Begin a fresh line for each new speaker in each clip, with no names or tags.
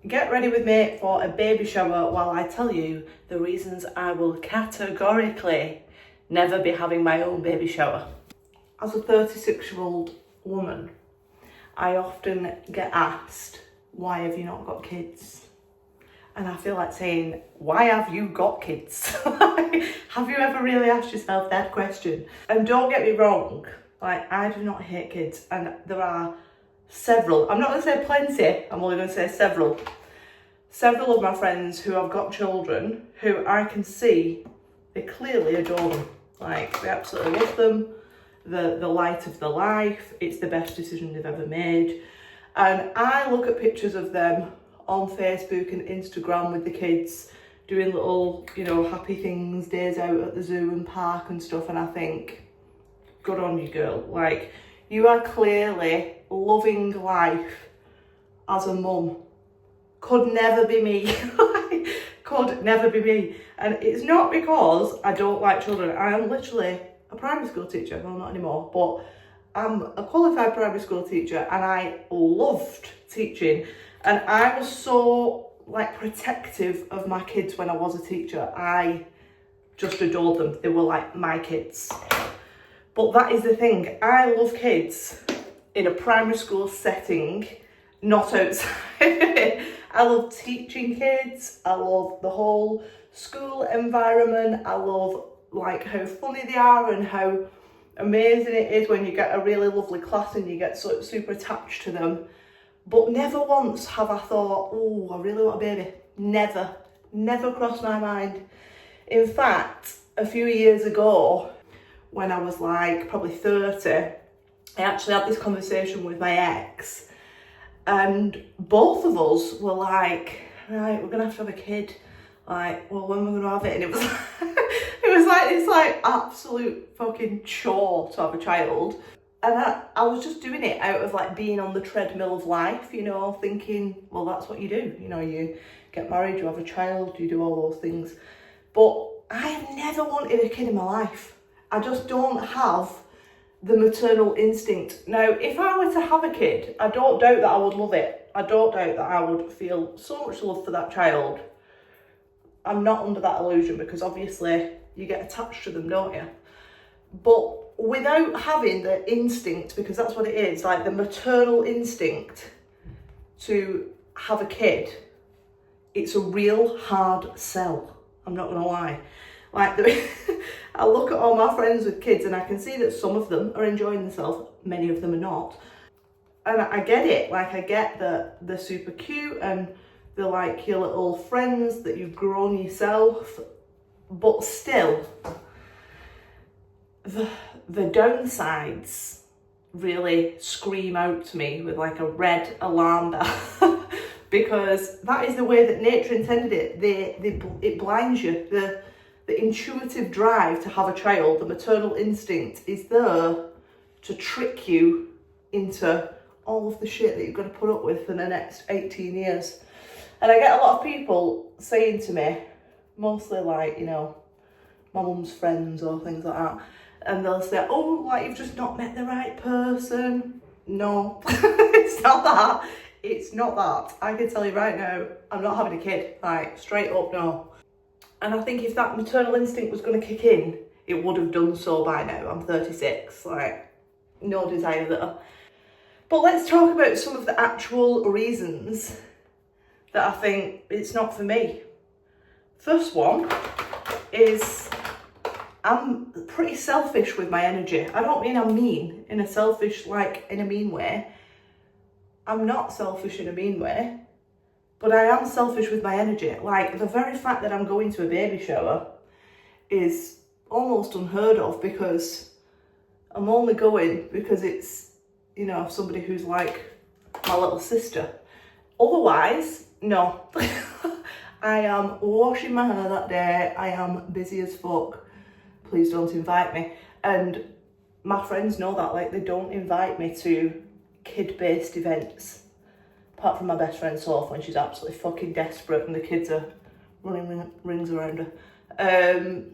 get ready with me for a baby shower while I tell you the reasons I will categorically never be having my own baby shower. As a 36-year-old woman, I often get asked, why have you not got kids? And I feel like saying, why have you got kids? Have you ever really asked yourself that question? And don't get me wrong, like, I do not hate kids, and there are several, I'm not going to say plenty, I'm only going to say several of my friends who have got children who I can see they clearly adore them. Like, they absolutely love them, the light of their life, it's the best decision they've ever made. And I look at pictures of them on Facebook and Instagram with the kids doing little, happy things, days out at the zoo and park and stuff, and I think, good on you, girl. Like, you are clearly loving life as a mum. Could never be me. Could never be me. And it's not because I don't like children. I am literally a primary school teacher. Well, not anymore, but I'm a qualified primary school teacher, and I loved teaching. And I was so, protective of my kids when I was a teacher. I just adored them. They were like my kids. But that is the thing. I love kids in a primary school setting, not outside. I love teaching kids. I love the whole school environment. I love how funny they are and how amazing it is when you get a really lovely class and you get so super attached to them. But never once have I thought, oh, I really want a baby. Never crossed my mind. In fact, a few years ago, when I was probably 30, I actually had this conversation with my ex, and both of us were like, right, we're gonna have to have a kid. Well, when we're gonna have it? And it was this absolute fucking chore to have a child. And I was just doing it out of being on the treadmill of life, thinking, well, that's what you do. You get married, you have a child, you do all those things. But I have never wanted a kid in my life. I just don't have the maternal instinct. Now, if I were to have a kid, I don't doubt that I would love it. I don't doubt that I would feel so much love for that child. I'm not under that illusion, because obviously you get attached to them, don't you? But without having the instinct, because that's what it is, the maternal instinct to have a kid, it's a real hard sell. I'm not going to lie. I look at all my friends with kids and I can see that some of them are enjoying themselves, many of them are not. And I get it, I get that they're super cute and they're like your little friends that you've grown yourself, but still, the downsides really scream out to me with a red alarm bell. Because that is the way that nature intended it. It blinds you. The intuitive drive to have a child, the maternal instinct, is there to trick you into all of the shit that you've got to put up with for the next 18 years. And I get a lot of people saying to me, mostly my mum's friends or things like that, and they'll say, oh, you've just not met the right person. No, it's not that. It's not that. I can tell you right now, I'm not having a kid. Straight up, no. And I think if that maternal instinct was going to kick in, it would have done so by now. I'm 36, no desire there. But let's talk about some of the actual reasons that I think it's not for me. First one is I'm pretty selfish with my energy. I don't mean I'm mean in a selfish, in a mean way. I'm not selfish in a mean way, but I am selfish with my energy. The very fact that I'm going to a baby shower is almost unheard of, because I'm only going because it's, somebody who's like my little sister. Otherwise, no. I am washing my hair that day. I am busy as fuck. Please don't invite me. And my friends know that, they don't invite me to kid-based events. Apart from my best friend Soph, when she's absolutely fucking desperate and the kids are running rings around her.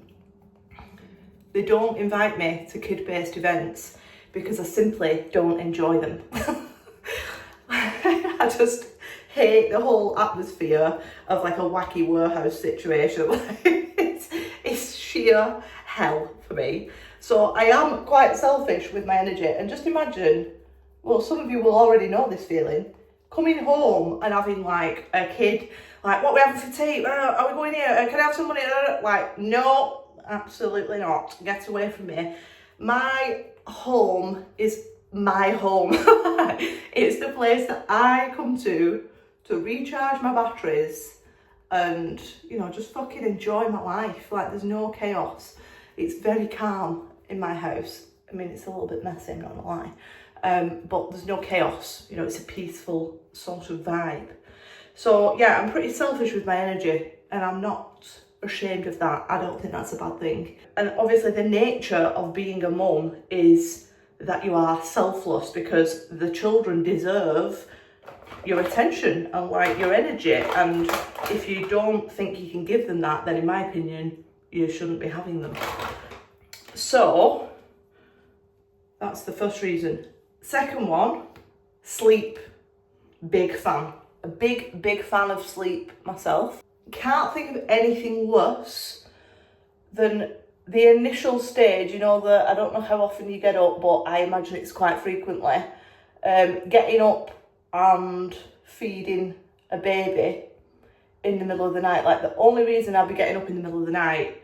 They don't invite me to kid-based events because I simply don't enjoy them. I just hate the whole atmosphere of like a wacky warehouse situation. It's sheer hell for me. So I am quite selfish with my energy. And just imagine, well, some of you will already know this feeling, coming home and having like a kid, like, what are we having for tea? Are we going here? Can I have some money? Like, no, absolutely not. Get away from me. My home is my home. It's the place that I come to recharge my batteries and, you know, just fucking enjoy my life. Like, there's no chaos. It's very calm in my house. I mean, it's a little bit messy, I'm not gonna lie. But there's no chaos, you know, it's a peaceful sort of vibe. So yeah, I'm pretty selfish with my energy and I'm not ashamed of that. I don't think that's a bad thing. And obviously the nature of being a mum is that you are selfless because the children deserve your attention and like your energy. And if you don't think you can give them that, then in my opinion, you shouldn't be having them. So that's the first reason. Second one, sleep. Big fan. A big fan of sleep myself. Can't think of anything worse than the initial stage, you know, that I don't know how often you get up, but I imagine it's quite frequently. Getting up and feeding a baby in the middle of the night. Like, the only reason I'd be getting up in the middle of the night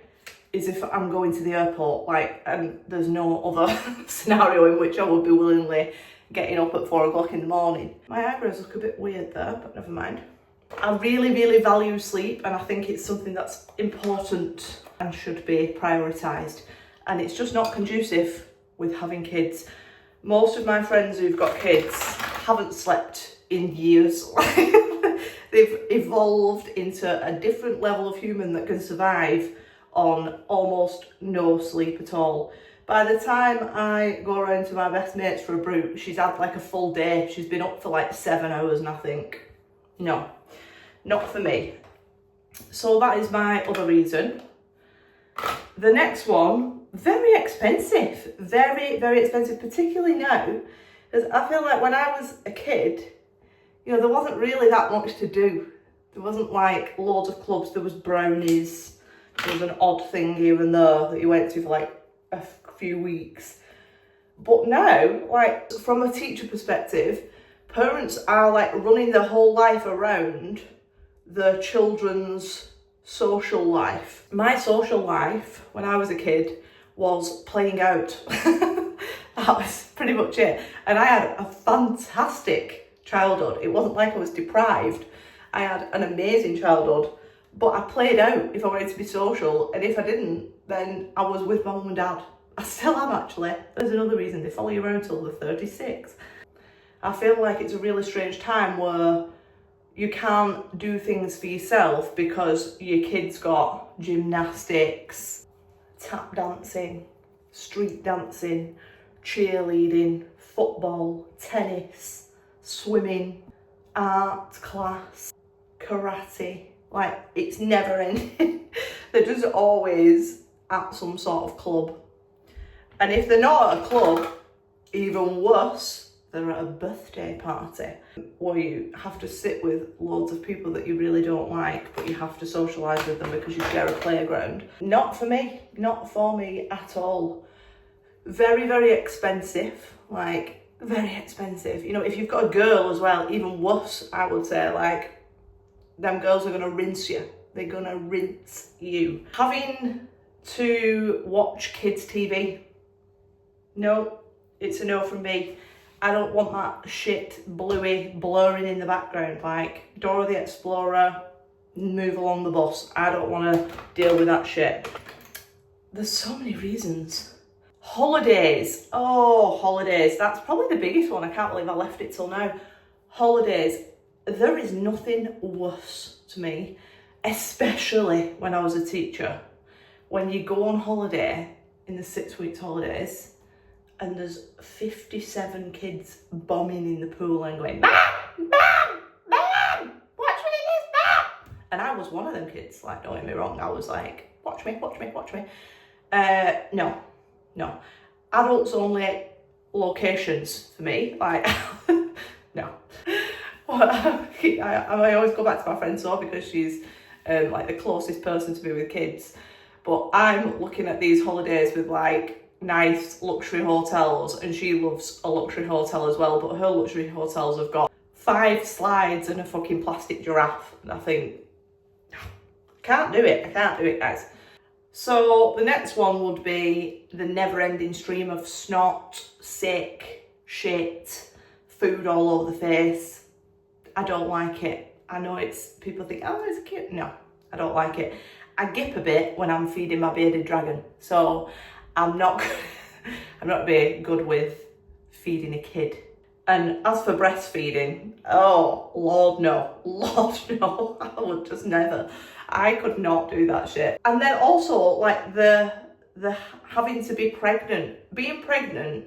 is if I'm going to the airport, like, and there's no other scenario in which I would be willingly getting up at 4 o'clock in the morning. My eyebrows look a bit weird there, but never mind. I really value sleep, and I think it's something that's important and should be prioritised. And it's just not conducive with having kids. Most of my friends who've got kids haven't slept in years. They've evolved into a different level of human that can survive on almost no sleep at all. By the time I go around to my best mates for a brew, she's had like a full day. She's been up for like 7 hours and I think, no, not for me. So that is my other reason. The next one, very expensive, very expensive, particularly now, because I feel like when I was a kid, you know, there wasn't really that much to do. There wasn't like loads of clubs, there was brownies, there was an odd thing here and there that you went to for like a few weeks. But now, like, from a teacher perspective, parents are like running their whole life around the children's social life. My social life when I was a kid was playing out. That was pretty much it. And I had a fantastic childhood. It wasn't like I was deprived. I had an amazing childhood, but I played out if I wanted to be social, and if I didn't, then I was with my mum and dad. I still am, actually. There's another reason they follow you around till they're 36. I feel like it's a really strange time where you can't do things for yourself because your kid's got gymnastics, tap dancing, street dancing, cheerleading, football, tennis, swimming, art class, karate. Like, it's never ending. They're just always at some sort of club. And if they're not at a club, even worse, they're at a birthday party where you have to sit with loads of people that you really don't like, but you have to socialise with them because you share a playground. Not for me, not for me at all. Very expensive, like, very expensive. You know, if you've got a girl as well, even worse, I would say. Like, them girls are gonna rinse you. They're gonna rinse you. Having to watch kids' TV, no, it's a no from me. I don't want that shit bluey blurring in the background, like Dora the Explorer, move along the bus. I don't want to deal with that shit. There's so many reasons. Holidays. Oh, holidays. That's probably the biggest one. I can't believe I left it till now. Holidays. There is nothing worse to me, especially when I was a teacher. When you go on holiday in the 6 weeks holidays and there's 57 kids bombing in the pool and going, "Mom, Mom, Mom, watch me in this, Mom." And I was one of them kids, like, don't get me wrong. I was like, watch me. No. Adults only locations for me, like, no. I always go back to my friend Sophie because she's like the closest person to me with kids. But I'm looking at these holidays with like nice luxury hotels, and she loves a luxury hotel as well, but her luxury hotels have got 5 slides and a fucking plastic giraffe. And I think, I can't do it, guys. So the next one would be the never-ending stream of snot, sick, shit, food all over the face. I don't like it. I know people think, oh, it's cute. No, I don't like it. I gip a bit when I'm feeding my bearded dragon. So I'm not very good with feeding a kid. And as for breastfeeding, oh, Lord no, I would just never. I could not do that shit. And then also like the having to be pregnant. Being pregnant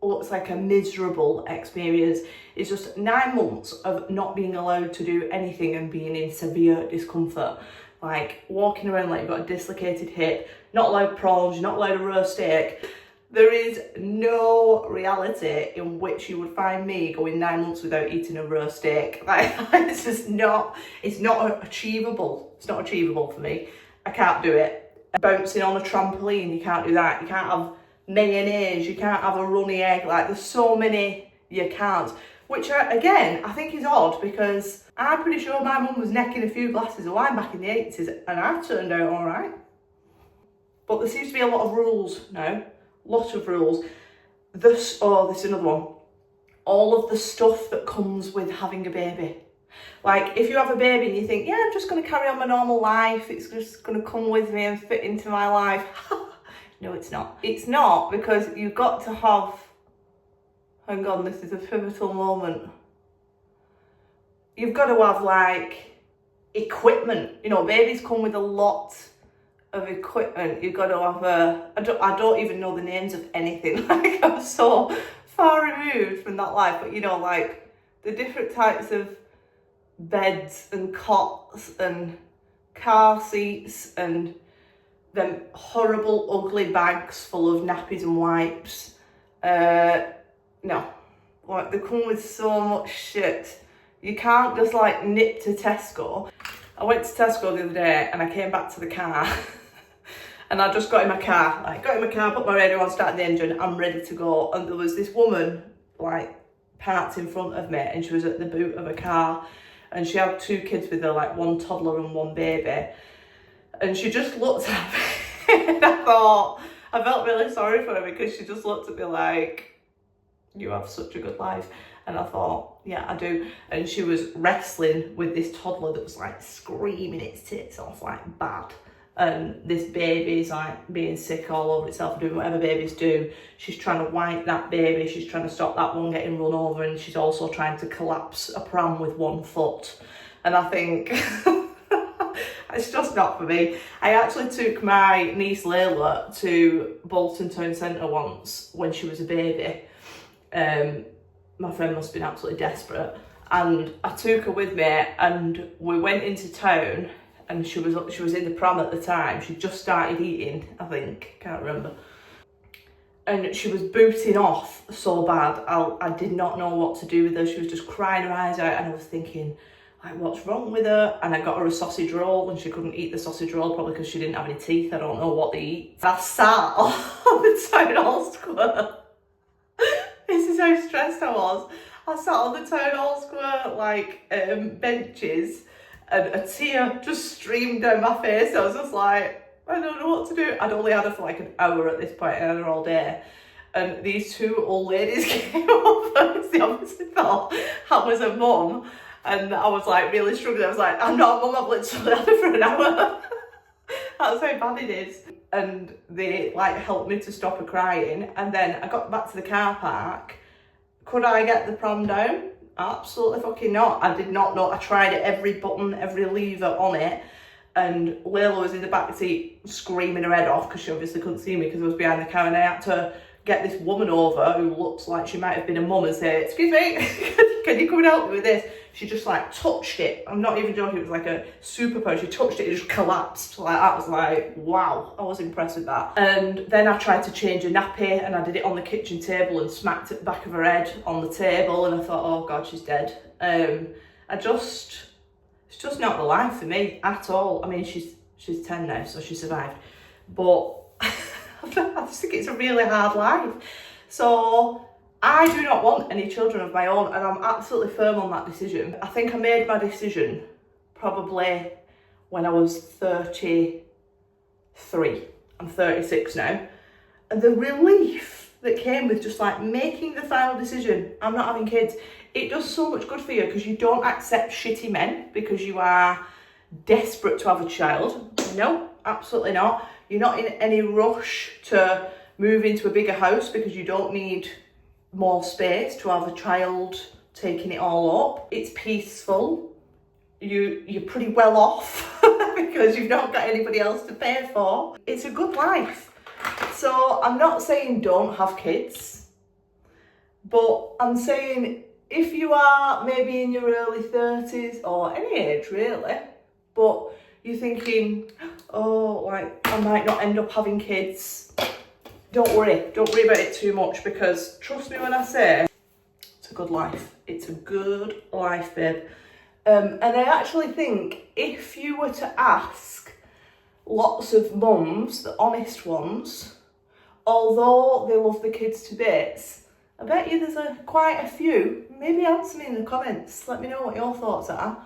looks like a miserable experience. It's just 9 months of not being allowed to do anything and being in severe discomfort. Like walking around like you've got a dislocated hip, not allowed prawns, you're not allowed a roast steak. There is no reality in which you would find me going 9 months without eating a roast steak. Like, it's just not, it's not achievable. It's not achievable for me. I can't do it. Bouncing on a trampoline, you can't do that. You can't have mayonnaise, you can't have a runny egg. Like, there's so many you can't. Which, again, I think is odd because I'm pretty sure my mum was necking a few glasses of wine back in the 80s and I turned out all right. But there seems to be a lot of rules now. Lot of rules. This is another one. All of the stuff that comes with having a baby. Like, if you have a baby and you think, yeah, I'm just going to carry on my normal life, it's just going to come with me and fit into my life. No, it's not. It's not, because you've got to have, hang on, this is a pivotal moment. You've got to have, like, equipment. You know, babies come with a lot of equipment. You've got to have I don't even know the names of anything. Like, I'm so far removed from that life. But, you know, like, the different types of beds and cots and car seats and them horrible, ugly bags full of nappies and wipes. No. Like, they come with so much shit. You can't just, like, nip to Tesco. I went to Tesco the other day and I came back to the car and I just got in my car, put my radio on, started the engine, I'm ready to go. And there was this woman, like, parked in front of me and she was at the boot of a car and she had 2 kids with her, like 1 toddler and 1 baby. And she just looked at me and I felt really sorry for her because she just looked at me like, you have such a good life. And I thought, yeah, I do. And she was wrestling with this toddler that was like screaming its tits off, like bad. And this baby's like being sick all over itself, doing whatever babies do. She's trying to wipe that baby, she's trying to stop that one getting run over, and she's also trying to collapse a pram with 1 foot. And I think, it's just not for me. I actually took my niece Layla to Bolton Town Centre once when she was a baby. My friend must have been absolutely desperate, and I took her with me and we went into town, and she was in the pram at the time. She just started eating, I think, can't remember, and she was booting off so bad. I did not know what to do with her. She was just crying her eyes out and I was thinking, like, what's wrong with her? And I got her a sausage roll and she couldn't eat the sausage roll, probably because she didn't have any teeth. I don't know what they eat. I sat on the town hall square. This is how stressed I was. I sat on the town hall square, like, benches, and a tear just streamed down my face. I was just like, I don't know what to do. I'd only had her for like an hour at this point, I had her all day. And these 2 old ladies came over. They obviously thought I was a mum. And I was like really struggling. I was like, I'm not a mum, I've literally had her for an hour. That's how bad it is. And they like helped me to stop her crying. And then I got back to the car park. Could I get the pram down? Absolutely fucking not. I did not know. I tried every button, every lever on it. And Layla was in the back seat screaming her head off because she obviously couldn't see me because I was behind the car, and I had to get this woman over who looks like she might have been a mum and say, excuse me, can you come and help me with this? She just like touched it. I'm not even joking, it was like a superpower. She touched it, it just collapsed. Like, that was like, wow, I was impressed with that. And then I tried to change a nappy and I did it on the kitchen table and smacked at the back of her head on the table, and I thought, oh God, she's dead. It's just not the life for me at all. I mean, she's 10 now, so she survived. But I just think it's a really hard life. So I do not want any children of my own, and I'm absolutely firm on that decision. I think I made my decision probably when I was 33. I'm 36 now. And the relief that came with just like making the final decision, I'm not having kids, it does so much good for you, because you don't accept shitty men because you are desperate to have a child. No, absolutely not. You're not in any rush to move into a bigger house because you don't need more space to have a child taking it all up. It's peaceful. You're pretty well off because you've not got anybody else to pay for. It's a good life. So I'm not saying don't have kids, but I'm saying if you are maybe in your early 30s or any age really, but you're thinking, oh, like I might not end up having kids, don't worry about it too much, because trust me when I say it's a good life. It's a good life, babe. And I actually think if you were to ask lots of mums, the honest ones, although they love the kids to bits, I bet you there's quite a few, maybe answer me in the comments, let me know what your thoughts are.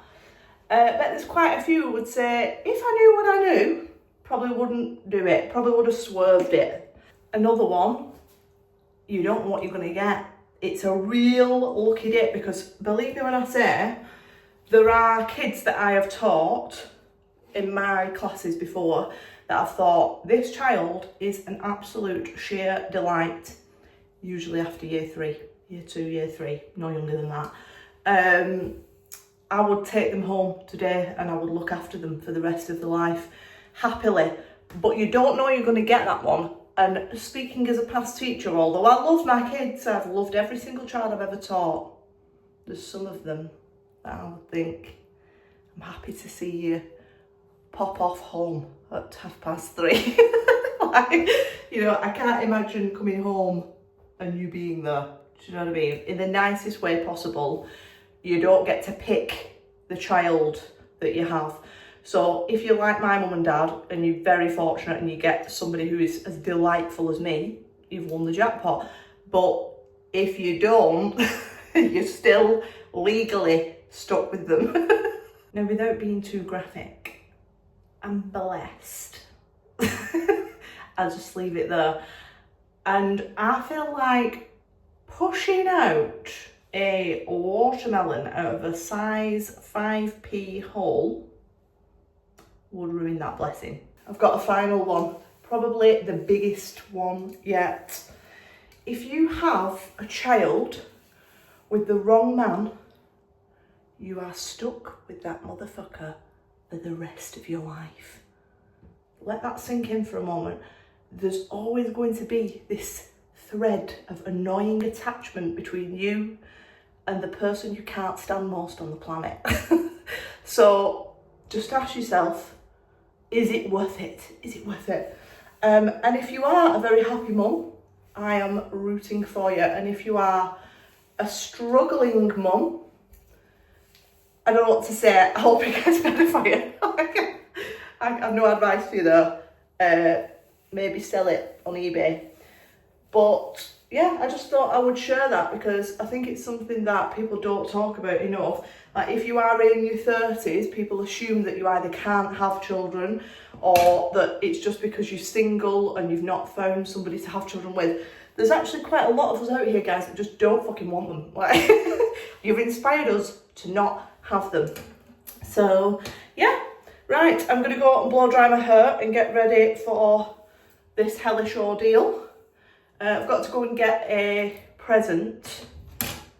I bet there's quite a few who would say, if I knew what I knew, probably wouldn't do it, probably would have swerved it. Another one, you don't know what you're going to get. It's a real lucky dip, because believe me when I say, there are kids that I have taught in my classes before that I've thought, this child is an absolute sheer delight, usually after year 3, year 2, year 3, no younger than that. I would take them home today and I would look after them for the rest of their life, happily. But you don't know you're going to get that one. And speaking as a past teacher, although I love my kids, I've loved every single child I've ever taught, there's some of them that I would think, I'm happy to see you pop off home at 3:30. Like, you know, I can't imagine coming home and you being there. Do you know what I mean? In the nicest way possible. You don't get to pick the child that you have. So if you're like my mum and dad and you're very fortunate and you get somebody who is as delightful as me, you've won the jackpot. But if you don't, you're still legally stuck with them. Now, without being too graphic, I'm blessed. I'll just leave it there. And I feel like pushing out a watermelon out of a size 5p hole would ruin that blessing. I've got a final one, probably the biggest one yet. If you have a child with the wrong man, you are stuck with that motherfucker for the rest of your life. Let that sink in for a moment. There's always going to be this thread of annoying attachment between you and the person you can't stand most on the planet. So just ask yourself, is it worth it? Is it worth it? And if you are a very happy mum, I am rooting for you. And if you are a struggling mum, I don't know what to say. I hope it gets better for you. I have no advice for you though. Maybe sell it on eBay. But yeah, I just thought I would share that because I think it's something that people don't talk about enough. Like if you are in your 30s, people assume that you either can't have children or that it's just because you're single and you've not found somebody to have children with. There's actually quite a lot of us out here, guys, that just don't fucking want them. Like, you've inspired us to not have them. So yeah, right, I'm gonna go out and blow dry my hair and get ready for this hellish ordeal. I've got to go and get a present.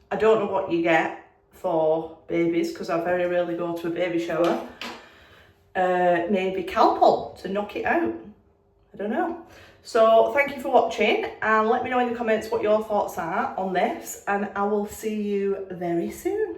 I don't know what you get for babies because I very rarely go to a baby shower. Maybe Calpol to knock it out. I don't know. So thank you for watching and let me know in the comments what your thoughts are on this and I will see you very soon.